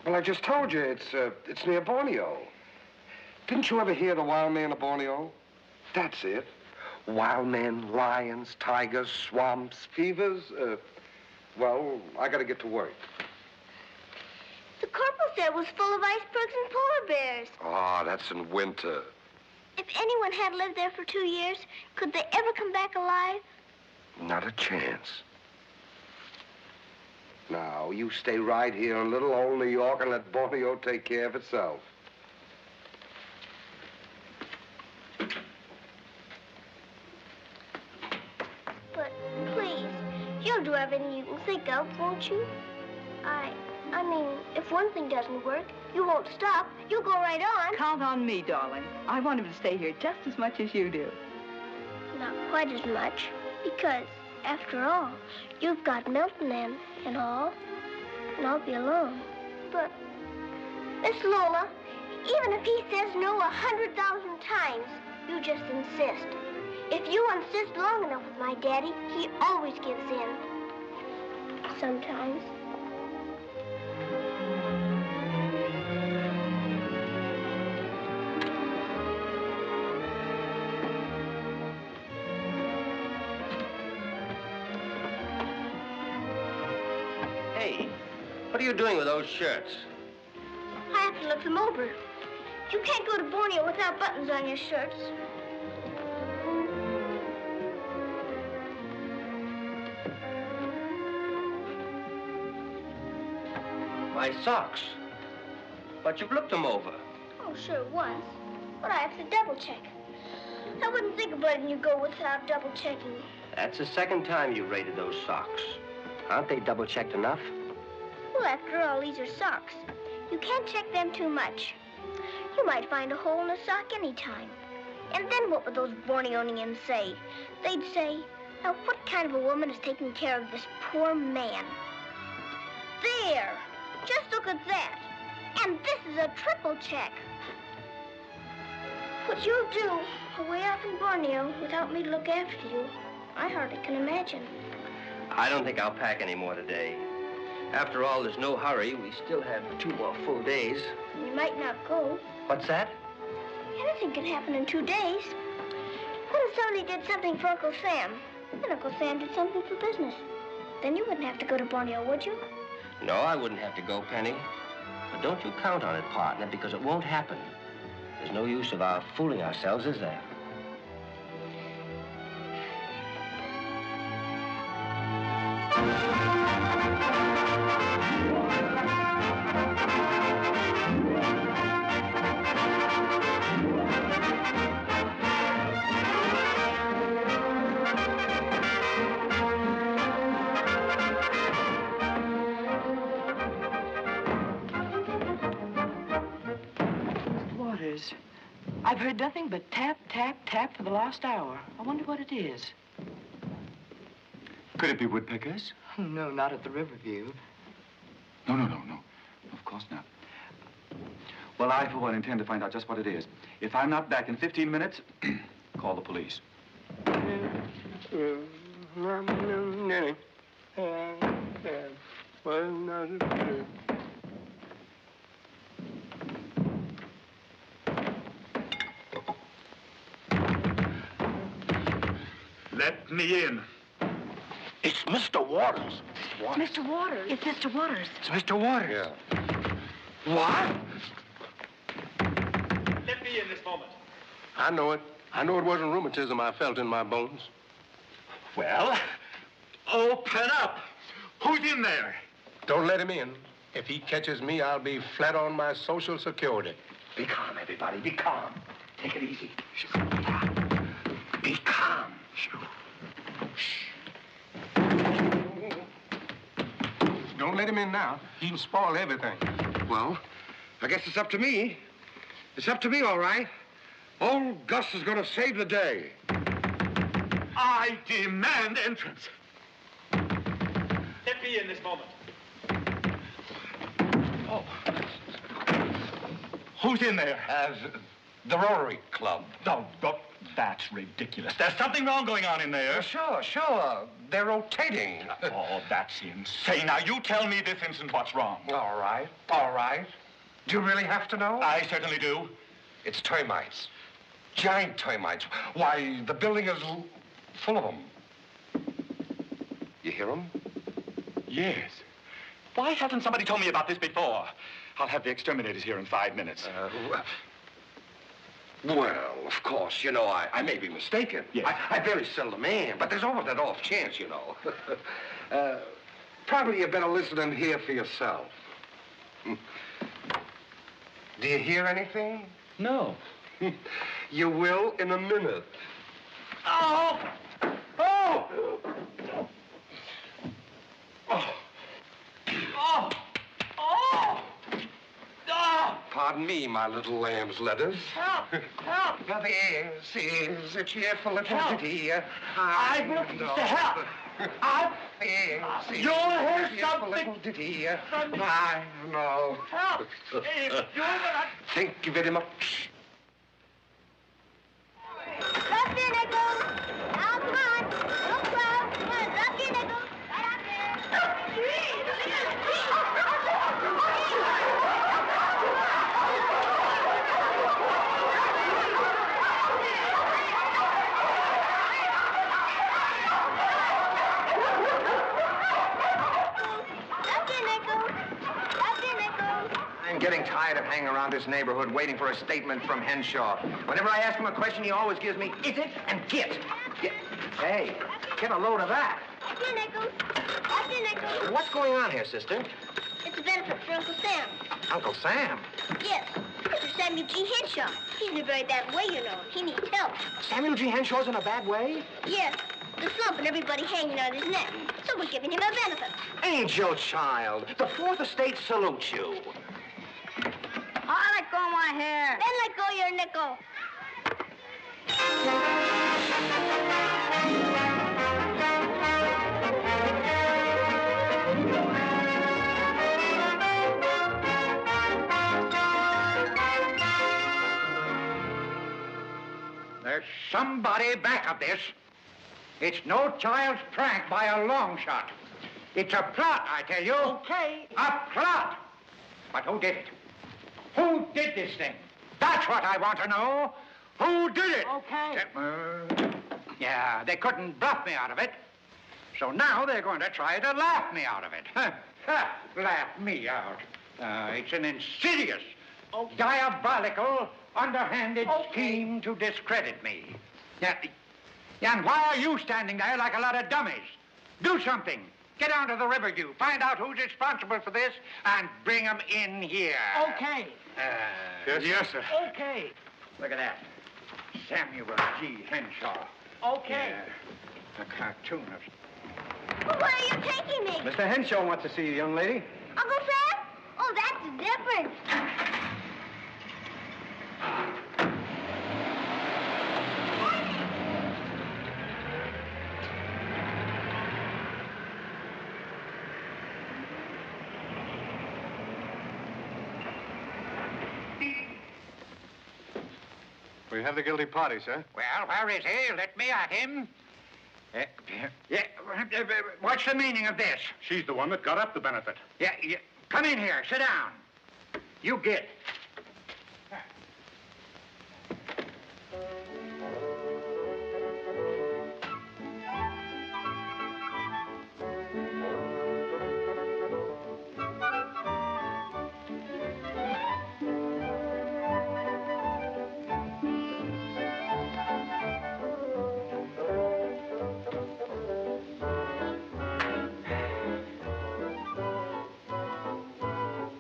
Well, I just told you, it's near Borneo. Didn't you ever hear the wild man of Borneo? That's it. Wild men, lions, tigers, swamps, fevers. Well, I gotta get to work. The corporal said it was full of icebergs and polar bears. Oh, that's in winter. If anyone had lived there for 2 years, could they ever come back alive? Not a chance. Now, you stay right here in little old New York and let Borneo take care of itself. But please, you'll do everything you can think of, won't you? I mean, if one thing doesn't work, you won't stop. You'll go right on. Count on me, darling. I want him to stay here just as much as you do. Not quite as much, because, after all, you've got Milton and all, and I'll be alone. But, Miss Lola, even if he says no 100,000 times, you just insist. If you insist long enough with my daddy, he always gives in. Sometimes. Hey, what are you doing with those shirts? I have to look them over. You can't go to Borneo without buttons on your shirts. my socks. But you've looked them over. Oh, sure, once. But I have to double check. I wouldn't think of letting you go without double checking. That's the second time you raided those socks. Aren't they double-checked enough? Well, after all, these are socks. You can't check them too much. You might find a hole in a sock anytime. And then what would those Borneonians say? They'd say, now what kind of a woman is taking care of this poor man? There! Just look at that. And this is a triple check. What you'll do away off in Borneo without me to look after you, I hardly can imagine. I don't think I'll pack any more today. After all, there's no hurry. We still have 2 more full days. You might not go. What's that? Anything can happen in 2 days. What if somebody did something for Uncle Sam, and Uncle Sam did something for business? Then you wouldn't have to go to Borneo, would you? No, I wouldn't have to go, Penny. But don't you count on it, partner, because it won't happen. There's no use of our fooling ourselves, is there? I've heard nothing but tap, tap, tap for the last hour. I wonder what it is. Could it be woodpeckers? No, not at the Riverview. No. Of course not. Well, I, for one, intend to find out just what it is. If I'm not back in 15 minutes, call the police. Let me in. It's Mr. Waters. Mr. Waters. It's Mr. Waters. It's Mr. Waters. Yeah. What? Let me in this moment. I know it. I know it wasn't rheumatism I felt in my bones. Well, open up. Who's in there? Don't let him in. If he catches me, I'll be flat on my Social Security. Be calm, everybody. Be calm. Take it easy. Be calm. Don't let him in now. He can spoil everything. Well, I guess it's up to me. It's up to me, all right. Old Gus is going to save the day. I demand entrance. Let me in this moment. Oh. Who's in there? The Rotary Club. No, that's ridiculous. There's something wrong going on in there. Sure. They're rotating. Oh, that's insane. Now, you tell me this instant what's wrong. All right. Do you really have to know? I certainly do. It's termites. Giant termites. Why, the building is full of them. You hear them? Yes. Why hasn't somebody told me about this before? I'll have the exterminators here in 5 minutes. Well, of course, you know, I may be mistaken. Yes. I very seldom am, but there's always that off chance, you know. Probably you better listen and hear for yourself. Do you hear anything? No. You will in a minute. Oh! Oh! Oh! Oh! Oh! Oh! Pardon me, my little lamb's letters. Help! This is a cheerful little Help. ditty. I'm looking for help. You'll hear something. Little ditty. I know. Help! If you're gonna... Thank you very much. Left your nickels. Now, come on. Look close. Come on, left your nickels. Right out I'm getting tired of hanging around this neighborhood waiting for a statement from Henshaw. Whenever I ask him a question, he always gives me, is it and get. Hey, get a load of that. Left your nickels. Left your nickels. What's going on here, sister? It's been benefit for Uncle Sam. Uncle Sam? Yes, Mr. Samuel G. Henshaw. He's in a very bad way, you know. He needs help. Samuel G. Henshaw's in a bad way? Yes, the slump and everybody hanging on his neck. So we're giving him a benefit. Angel child, the Fourth Estate salutes you. I let go of my hair. Then let go your nickel. There's somebody back of this. It's no child's prank by a long shot. It's a plot, I tell you. Okay. A plot. But who did it? Who did this thing? That's what I want to know. Who did it? Okay. Yeah, they couldn't bluff me out of it. So now they're going to try to laugh me out of it. Laugh me out. It's an insidious, diabolical, underhanded scheme to discredit me. Yeah, and why are you standing there like a lot of dummies? Do something. Get down to the Riverview, find out who's responsible for this, and bring them in here. Okay. Yes, sir. Okay. Look at that. Samuel G. Henshaw. Okay. Yeah, a cartoon of... Well, where are you taking me? Mr. Henshaw wants to see you, young lady. Uncle Sam? Oh, that's the difference. We have the guilty party, sir. Well, where is he? Let me at him. What's the meaning of this? She's the one that got up the benefit. Yeah, come in here. Sit down. You get.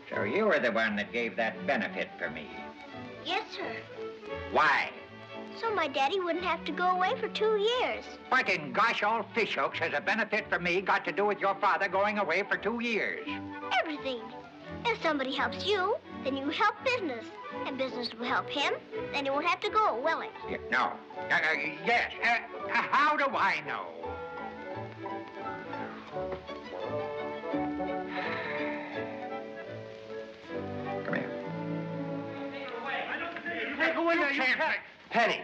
So you were the one that gave that benefit for me. Yes, sir. Why? So my daddy wouldn't have to go away for 2 years. What in gosh all fishhooks has a benefit for me got to do with your father going away for 2 years? Everything. If somebody helps you, then you help business. And business will help him, then he won't have to go, will it? No. Yes. How do I know? Come here. Take away You your can't hat. Penny,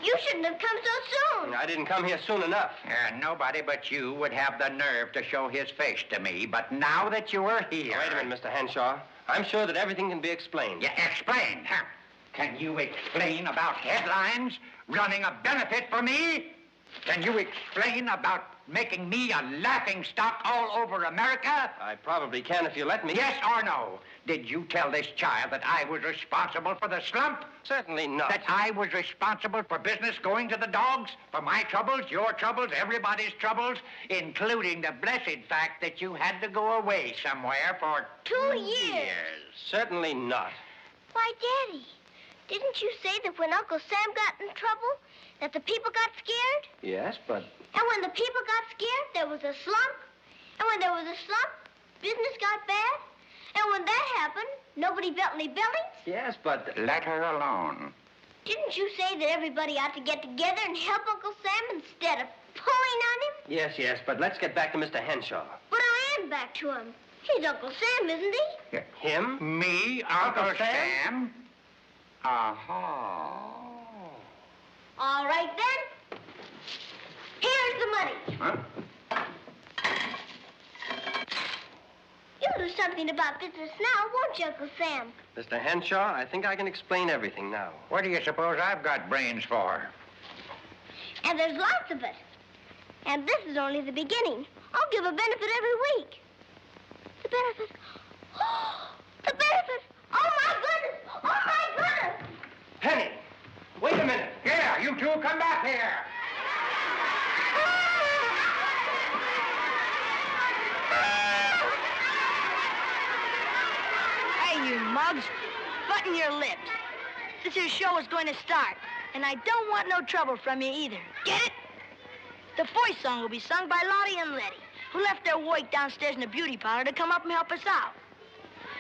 You shouldn't have come so soon. I didn't come here soon enough. Nobody but you would have the nerve to show his face to me, but now that you are here... Wait a minute, Mr. Henshaw. I'm sure that everything can be explained. Yeah, explain. Huh? Can you explain about headlines, running a benefit for me? Can you explain about making me a laughingstock all over America? I probably can if you let me. Yes or no? Did you tell this child that I was responsible for the slump? Certainly not. That I was responsible for business going to the dogs? For my troubles, your troubles, everybody's troubles? Including the blessed fact that you had to go away somewhere for 2 years. Certainly not. Why, Daddy, didn't you say that when Uncle Sam got in trouble, that the people got scared? Yes, but... And when the people got scared, there was a slump. And when there was a slump, business got bad. And when that happened, nobody built any buildings. Yes, but... Let her alone. Didn't you say that everybody ought to get together and help Uncle Sam instead of pulling on him? Yes, but let's get back to Mr. Henshaw. But I am back to him. He's Uncle Sam, isn't he? Yeah. Him? Me, Uncle Sam? Aha. All right, then. Here's the money. Huh? You'll do something about business now, won't you, Uncle Sam? Mr. Henshaw, I think I can explain everything now. What do you suppose I've got brains for? And there's lots of it. And this is only the beginning. I'll give a benefit every week. The benefit. Oh, the benefit. Oh, my goodness. Oh, my goodness. Penny, wait a minute. Here, you two, come back here. you mugs. Button your lips. This here show is going to start, and I don't want no trouble from you either. Get it? The first song will be sung by Lottie and Letty, who left their work downstairs in the beauty parlor to come up and help us out.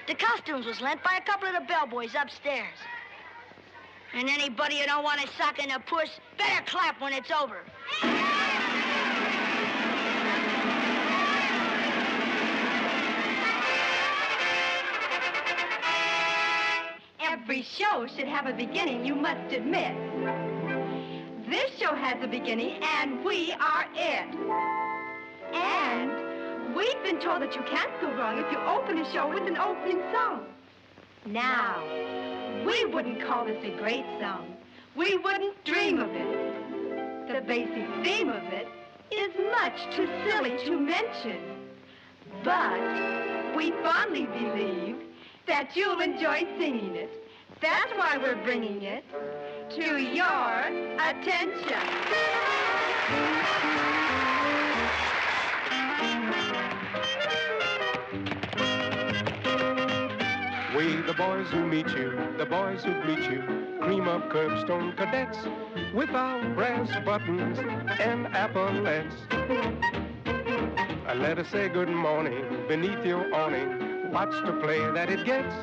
The costumes was lent by a couple of the bellboys upstairs. And anybody who don't want a sock in the puss, better clap when it's over. Every show should have a beginning, you must admit. This show has a beginning, and we are it. And we've been told that you can't go wrong if you open a show with an opening song. Now, we wouldn't call this a great song. We wouldn't dream of it. The basic theme of it is much too silly to mention. But we fondly believe that you'll enjoy singing it. That's why we're bringing it to your attention. We, the boys who meet you, the boys who greet you, cream of curbstone cadets with our brass buttons and epaulets. Let us say good morning beneath your awning. Watch the play that it gets.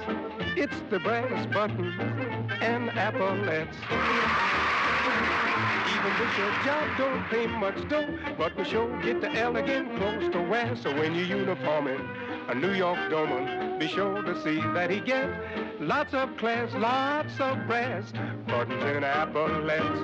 It's the brass buttons and epaulets. Even if your job don't pay much dough, but we sure get the elegant clothes to wear. So when you uniform in a New York doorman, be sure to see that he get lots of class, lots of brass buttons and epaulets.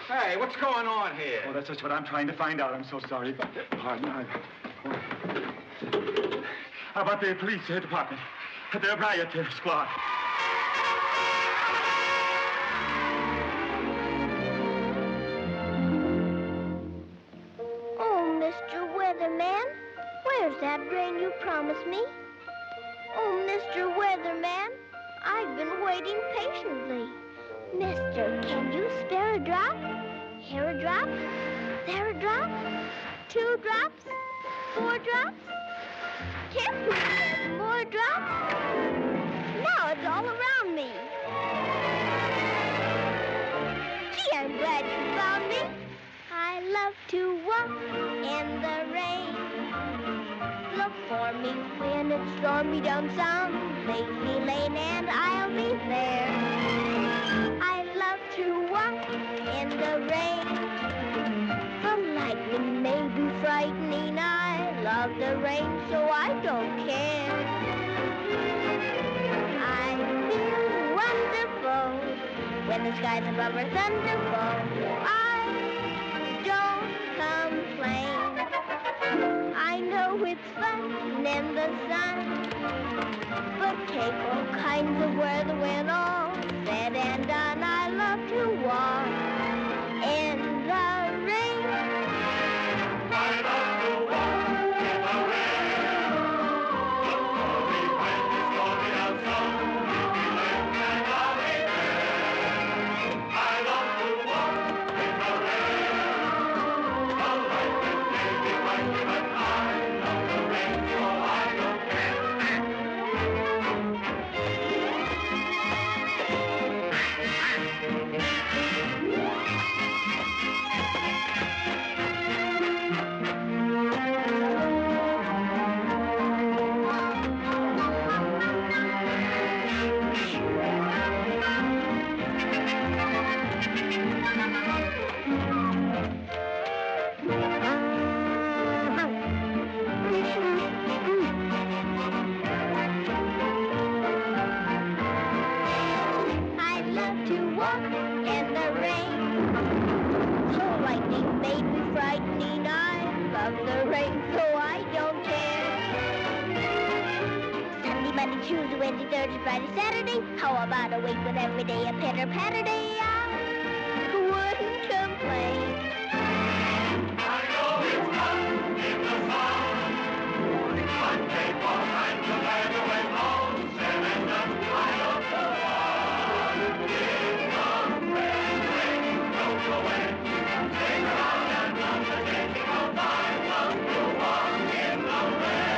Hey, what's going on here? Oh, that's just what I'm trying to find out. I'm so sorry. Pardon. How about the police department? The riot squad. Oh, Mr. Weatherman, where's that rain you promised me? Oh, Mr. Weatherman, I've been waiting patiently. Mister, can you spare a drop? Here a drop? There a drop? 2 drops? 4 drops? Can't you spare more drops? Now it's all around me. Gee, I'm glad you found me. I love to walk in the rain. Look for me when it's stormy down some lazy lane, and I'll be there. I love to walk in the rain. The lightning may be frightening. I love the rain, so I don't care. I feel wonderful when the skies above are thunderful. I don't complain. I know it's fun in the sun, but take all kinds of weather when all said and done. I love to walk in the rain. I love to walk in the rain. Look for me when it's stormy outside. If you like, and I'll be there. I walk in the rain. So lightning made me frightening. I love the rain, so I don't care. Sunday, Monday, Tuesday, Wednesday, Thursday, Friday, Saturday. How about a week with every day a pitter-patter day? I wouldn't complain. I know it's fun in the sun. Monday for time to land away home. Seven up, I love the fun. In the rain, rain, float away. Sing around and round the dancing all night. Love to walk in the rain.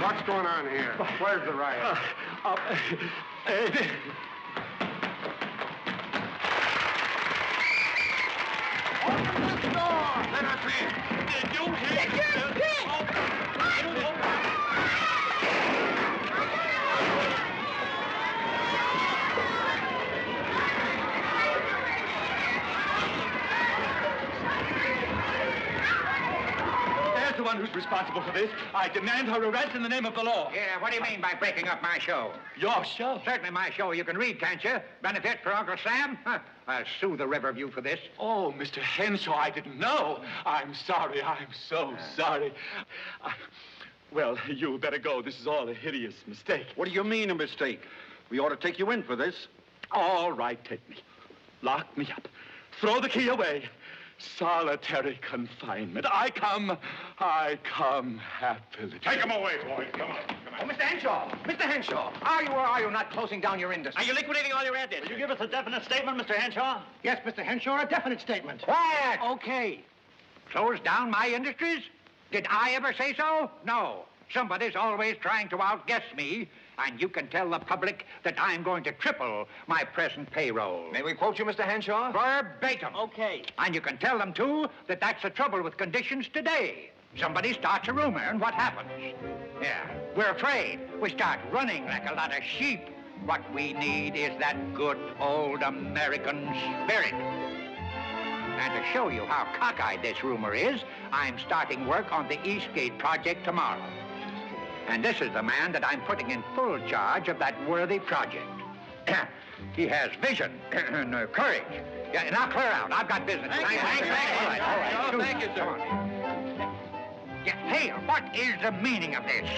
What's going on here? Where's the riot? Open this door! Let us in! Did you hear? There's the one who's responsible for this. I demand her arrest in the name of the law. Yeah, what do you mean by breaking up my show? Your show? Certainly my show. You can read, can't you? Benefit for Uncle Sam? Huh. I'll sue the Riverview for this. Oh, Mr. Henshaw, I didn't know. I'm sorry. I'm so sorry. Well, you better go. This is all a hideous mistake. What do you mean, a mistake? We ought to take you in for this. All right, take me. Lock me up. Throw the key away. Solitary confinement. I come happily. Take him away, boys. Come on. Oh, Mr. Henshaw! Mr. Henshaw! Are you or are you not closing down your industry? Are you liquidating all your assets? Will you give us a definite statement, Mr. Henshaw? Yes, Mr. Henshaw, a definite statement. Quiet! Okay. Close down my industries? Did I ever say so? No. Somebody's always trying to outguess me, and you can tell the public that I'm going to triple my present payroll. May we quote you, Mr. Henshaw? Verbatim. Okay. And you can tell them, too, that that's the trouble with conditions today. Somebody starts a rumor, and what happens? Yeah, we're afraid. We start running like a lot of sheep. What we need is that good old American spirit. And to show you how cockeyed this rumor is, I'm starting work on the Eastgate project tomorrow. And this is the man that I'm putting in full charge of that worthy project. He has vision and courage. Yeah, now clear out. I've got business. Thank you. All right. Thank you, sir. Come on. Yeah, hey, what is the meaning of this?